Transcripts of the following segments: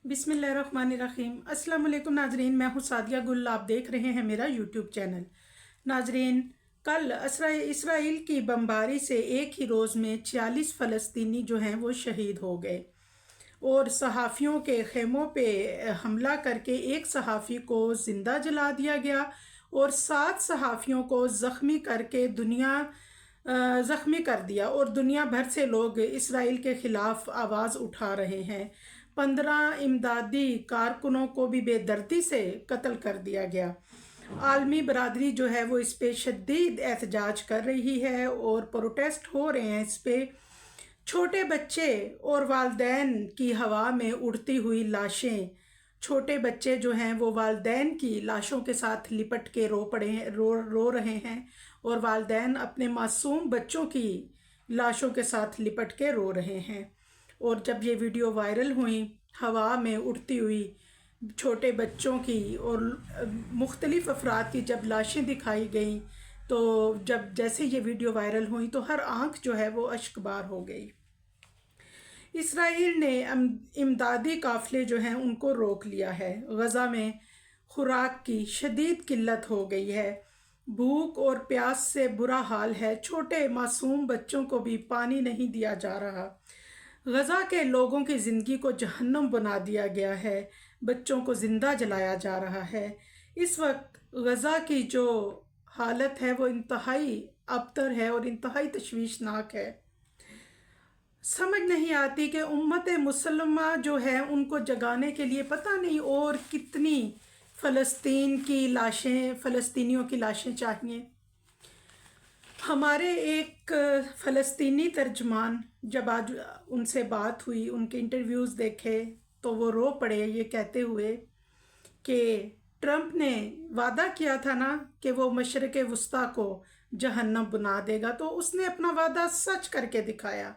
बिस्मिल्लाहिर्रहमानिर्रहीम। अस्सलाम वालेकुम नाजरीन, मैं हूँ सादिया गुल। आप देख रहे हैं मेरा यूट्यूब चैनल। नाजरीन, कल इसराइल की बमबारी से एक ही रोज़ में 46 फ़लस्तीनी जो हैं वो शहीद हो गए और सहाफ़ियों के खेमों पे हमला करके एक सहाफ़ी को ज़िंदा जला दिया गया और 7 सहाफ़ियों को ज़ख्मी कर दिया और दुनिया भर से लोग इसराइल के ख़िलाफ़ आवाज़ उठा रहे हैं। 15 इमदादी कारकुनों को भी बेदर्दी से कत्ल कर दिया गया। आलमी बरादरी जो है वो इस पे शदीद एहतजाज कर रही है और प्रोटेस्ट हो रहे हैं इस पे। छोटे बच्चे और वालदैन की हवा में उड़ती हुई लाशें, छोटे बच्चे जो हैं वो वालदैन की लाशों के साथ लिपट के रो रहे हैं और वालदैन अपने मासूम बच्चों की लाशों के साथ लिपट के रो रहे हैं। और जब ये वीडियो वायरल हुई, हवा में उड़ती हुई छोटे बच्चों की और मुख्तलिफ़ अफराद की जब लाशें दिखाई गई, तो जैसे ये वीडियो वायरल हुई तो हर आंख जो है वो अश्कबार हो गई। इसराइल ने इमदादी काफ़िले जो हैं उनको रोक लिया है। गज़ा में खुराक की शदीद किल्लत हो गई है, भूख और प्यास से बुरा हाल है, छोटे मासूम बच्चों को भी पानी नहीं दिया जा रहा। गज़ा के लोगों की ज़िंदगी को जहन्नम बना दिया गया है, बच्चों को ज़िंदा जलाया जा रहा है। इस वक्त गज़ा की जो हालत है वो इंतहाई अबतर है और इंतहाई तशवीशनाक है। समझ नहीं आती कि उम्मत मुसलमा जो है उनको जगाने के लिए पता नहीं और कितनी फ़लस्तीनियों की लाशें चाहिए। हमारे एक फ़लस्तीनी तर्जमान, जब आज उनसे बात हुई, उनके इंटरव्यूज़ देखे तो वो रो पड़े ये कहते हुए कि ट्रंप ने वादा किया था ना कि वो मशरिक़ वस्ता को जहन्नम बना देगा, तो उसने अपना वादा सच करके दिखाया।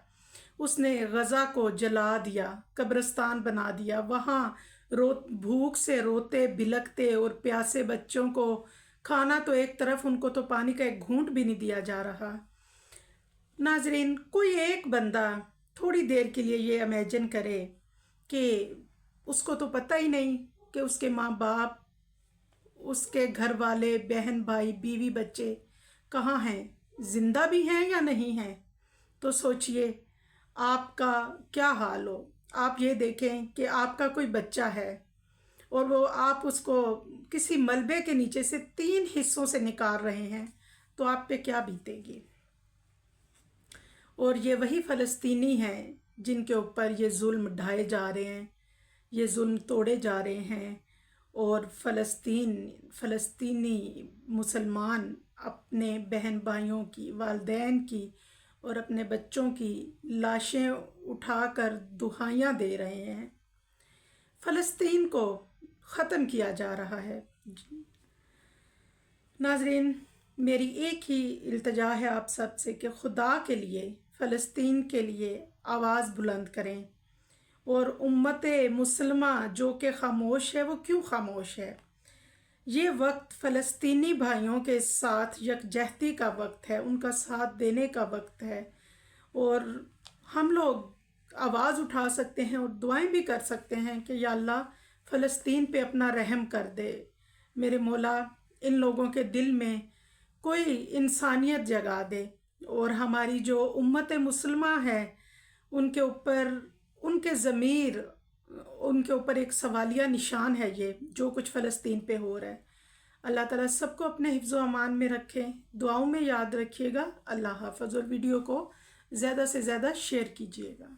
उसने गज़ा को जला दिया, कब्रिस्तान बना दिया। वहाँ भूख से रोते बिलखते और प्यासे बच्चों को खाना तो एक तरफ, उनको तो पानी का एक घूंट भी नहीं दिया जा रहा। नाजरीन, कोई एक बंदा थोड़ी देर के लिए ये इमेजिन करे कि उसको तो पता ही नहीं कि उसके माँ बाप, उसके घर वाले, बहन भाई, बीवी बच्चे कहाँ हैं, ज़िंदा भी हैं या नहीं हैं। तो सोचिए आपका क्या हाल हो। आप ये देखें कि आपका कोई बच्चा है और वो आप उसको किसी मलबे के नीचे से 3 हिस्सों से निकाल रहे हैं, तो आप पे क्या बीतेगी। और ये वही फ़लस्तीनी हैं जिनके ऊपर ये जुल्म ढाए जा रहे हैं, ये जुल्म तोड़े जा रहे हैं। और फ़लस्तीनी मुसलमान अपने बहन भाइयों की, वालदैन की और अपने बच्चों की लाशें उठाकर दुहाइयाँ दे रहे हैं। फ़लस्तीन को ख़त्म किया जा रहा है। नाजरीन, मेरी एक ही इल्तिजा है आप सब से कि खुदा के लिए फ़लस्तीन के लिए आवाज़ बुलंद करें। और उम्मत मुसलमा जो कि ख़ामोश है, वो क्यों ख़ामोश है। ये वक्त फ़लस्तीनी भाइयों के साथ यकजहती का वक्त है, उनका साथ देने का वक्त है। और हम लोग आवाज़ उठा सकते हैं और दुआएं भी कर सकते हैं कि या अल्लाह फ़लस्तीन पे अपना रहम कर दे। मेरे मौला इन लोगों के दिल में कोई इंसानियत जगा दे और हमारी जो उम्मत मुसलमा है उनके ऊपर, उनके ज़मीर, उनके ऊपर एक सवालिया निशान है ये जो कुछ फ़लस्तीन पे हो रहा है। अल्लाह ताला सबको अपने हिफ्ज़ व अमान में रखें, दुआओं में याद रखिएगा। अल्लाह हाफ़िज़। और वीडियो को ज़्यादा से ज़्यादा शेयर कीजिएगा।